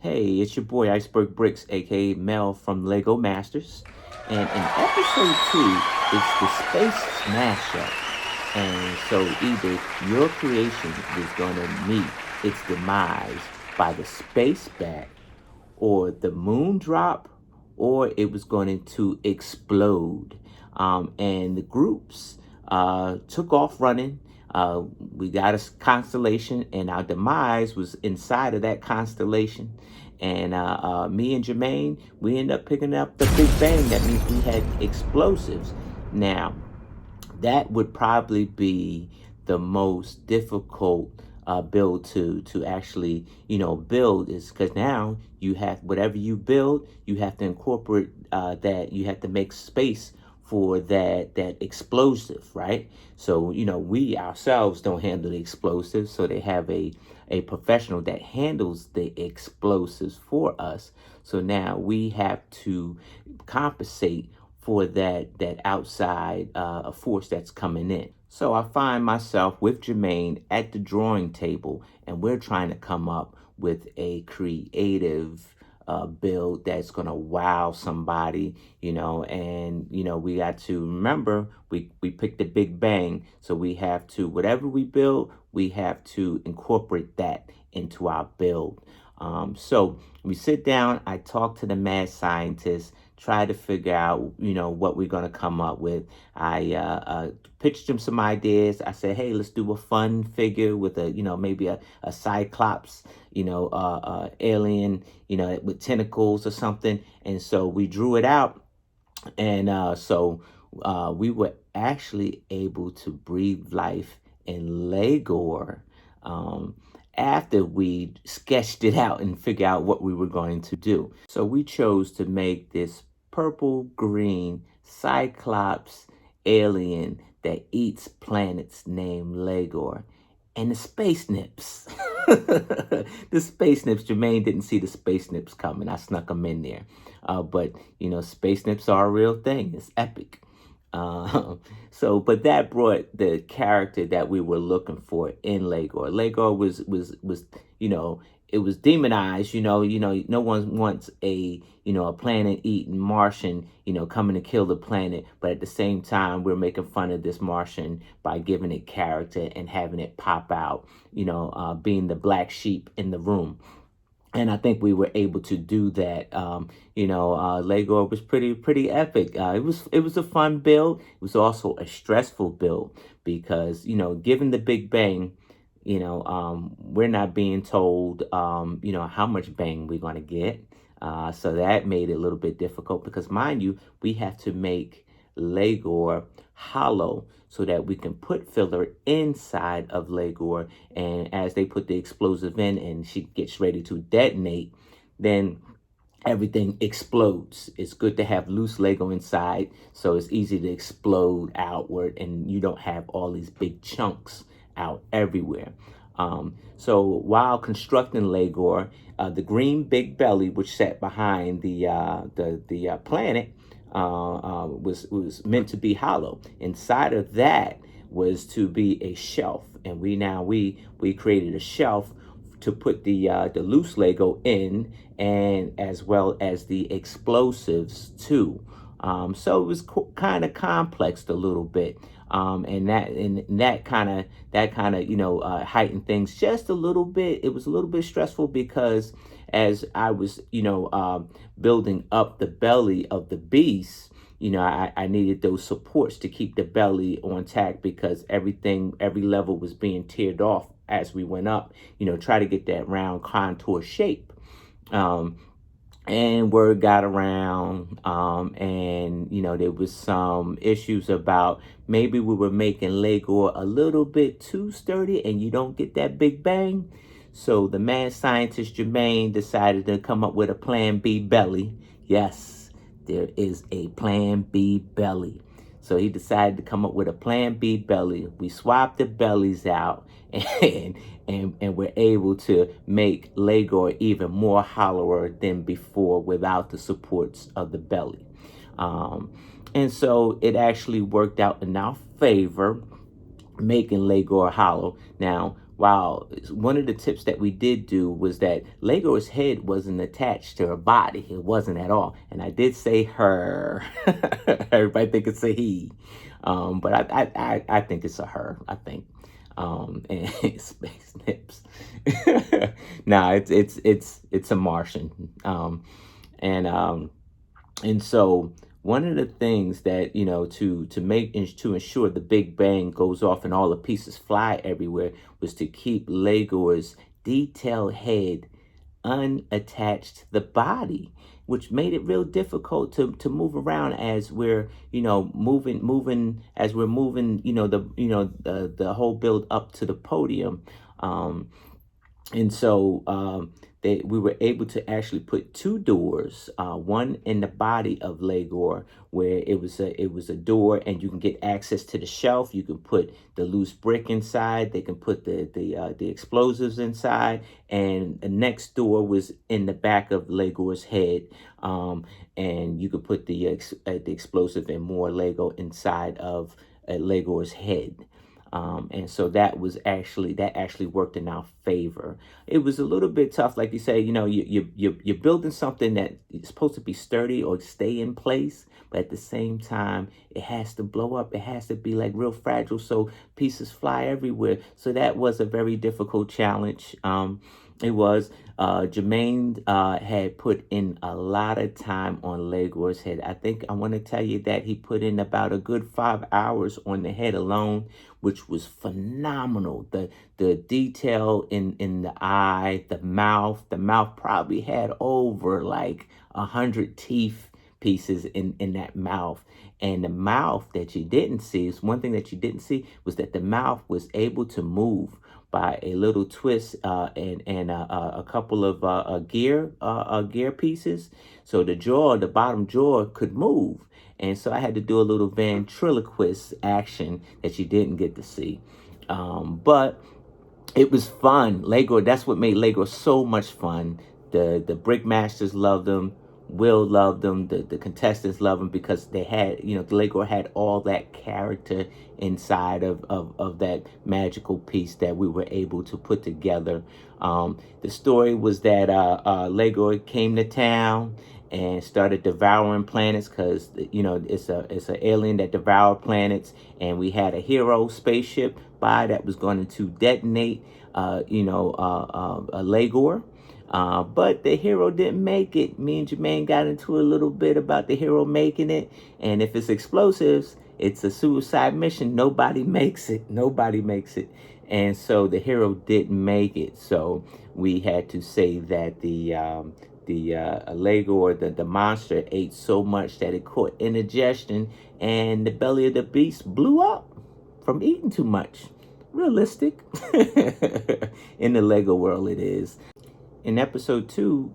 Hey, it's your boy Iceberg Bricks, aka Mel from Lego Masters. And in episode 2, it's the space smash up. And so either your creation is going to meet its demise by the space bat, or the moon drop, or it was going to explode. And the groups took off running. We got a constellation, and our demise was inside of that constellation. And me and Jermaine, we ended up picking up the Big Bang. That means we had explosives. Now, that would probably be the most difficult build to actually build, is because now you have whatever you build, you have to incorporate that, you have to make space for that explosive, right? So we ourselves don't handle the explosives, so they have a professional that handles the explosives for us. So now we have to compensate for that outside force that's coming in. So I find myself with Jermaine at the drawing table, and we're trying to come up with a creative build that's gonna wow somebody, and we got to remember we picked the Big Bang, so we have to, whatever we build, we have to incorporate that into our build. So we sit down, I talk to the mad scientist, try to figure out, what we're going to come up with. I pitched him some ideas. I said, hey, let's do a fun figure with maybe a cyclops, alien, with tentacles or something. And so we drew it out. And so we were actually able to breathe life in LEGOR. After we sketched it out and figure out what we were going to do. So we chose to make this purple green cyclops alien that eats planets named LEGOR. And the space nips. The space nips, Jermaine didn't see the space nips coming. I snuck them in there. But space nips are a real thing. It's epic. But that brought the character that we were looking for in LEGOR. LEGOR was it was demonized. No one wants a planet-eating Martian coming to kill the planet. But at the same time, we're making fun of this Martian by giving it character and having it pop out. Being the black sheep in the room. And I think we were able to do that. LEGOR was pretty epic. It was a fun build. It was also a stressful build because given the Big Bang, we're not being told how much bang we're gonna get. So that made it a little bit difficult because, mind you, we have to make LEGOR hollow so that we can put filler inside of LEGOR, and as they put the explosive in and she gets ready to detonate, then everything explodes. It's good to have loose Lego inside so it's easy to explode outward and you don't have all these big chunks out everywhere. So while constructing LEGOR, the green big belly, which sat behind the planet, was meant to be hollow. Inside of that was to be a shelf, and we created a shelf to put the loose Lego in, and as well as the explosives too. So it was kind of complex a little bit. And that kind of heightened things just a little bit. It was a little bit stressful because as I was building up the belly of the beast, I needed those supports to keep the belly on tack because every level was being tiered off as we went up. Try to get that round contour shape. And word got around, and there was some issues about maybe we were making LEGOR a little bit too sturdy and you don't get that Big Bang. So the mad scientist Jermaine decided to come up with a plan B belly. Yes, there is a plan B belly. So he decided to come up with a plan B belly. We swapped the bellies out, and we're able to make LEGOR even more hollower than before without the supports of the belly. And so it actually worked out in our favor, making LEGOR hollow. Now, while one of the tips that we did do was that Legor's head wasn't attached to her body. It wasn't at all. And I did say her. Everybody think it's a he. But I think it's a her, I think. And Space Nips. Nah, it's a Martian. And so one of the things that, to ensure the Big Bang goes off and all the pieces fly everywhere was to keep Legor's detailed head unattached to the body, which made it real difficult to move around as we're moving as we're moving the whole build up to the podium. And so we were able to actually put two doors, one in the body of Legor, where it was a door, and you can get access to the shelf. You can put the loose brick inside. They can put the explosives inside, and the next door was in the back of Legor's head, and you could put the explosive and more Lego inside of Legor's head. And so that actually worked in our favor. It was a little bit tough, like you say, you're building something that is supposed to be sturdy or stay in place, but at the same time, it has to blow up. It has to be like real fragile, so pieces fly everywhere. So that was a very difficult challenge. It was. Jermaine had put in a lot of time on Legor's head. I think I want to tell you that he put in about a good 5 hours on the head alone, which was phenomenal. The detail in the eye, the mouth probably had over like 100 teeth pieces in that mouth. And the mouth that you didn't see, is one thing that you didn't see, was that the mouth was able to move by a little twist and a couple of gear pieces. So the bottom jaw could move. And so I had to do a little ventriloquist action that you didn't get to see. But it was fun. Lego, that's what made Lego so much fun. The Brick Masters loved them. Will loved them. The contestants loved them because they had, the Lego had all that character inside of that magical piece that we were able to put together. The story was that Lego came to town and started devouring planets because it's an alien that devoured planets, and we had a hero spaceship that was going to detonate a Legor. But the hero didn't make it. Me and Jermaine got into a little bit about the hero making it. And if it's explosives, it's a suicide mission. Nobody makes it. Nobody makes it. And so the hero didn't make it. So we had to say that the Legor, the monster, ate so much that it caught indigestion, and the belly of the beast blew up from eating too much. Realistic. In the Lego world, it is. In episode 2,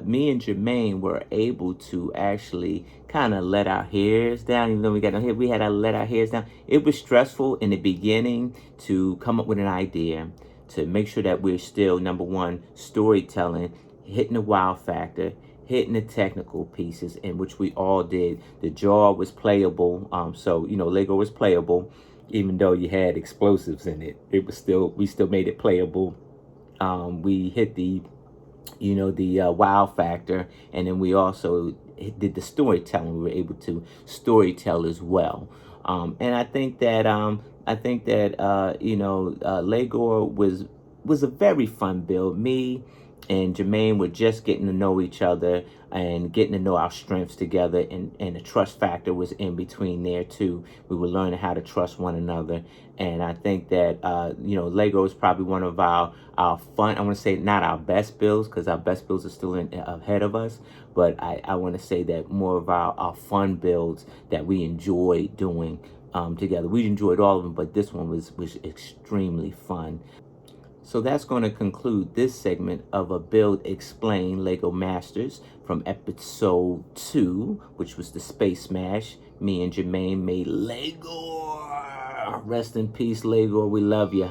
me and Jermaine were able to actually kind of let our hairs down. Even though we got no hair, we had to let our hairs down. It was stressful in the beginning to come up with an idea, to make sure that we're still, number one, storytelling, hitting the wow factor, hitting the technical pieces, in which we all did. The jaw was playable. So Lego was playable, even though you had explosives in it. We still made it playable. We hit the wow factor, and then we also did the storytelling. We were able to storytell as well. And I think that Legor was a very fun build. Me and Jermaine were just getting to know each other and getting to know our strengths together, and the trust factor was in between there too. We were learning how to trust one another, and I think that Lego is probably one of our fun. I want to say not our best builds, because our best builds are still ahead of us, but I want to say that more of our fun builds that we enjoy doing together. We enjoyed all of them, but this one was extremely fun. So that's going to conclude this segment of A Build Explain Lego Masters from episode 2, which was the Space Smash. Me and Jermaine made LEGOR. Rest in peace, LEGOR. We love you.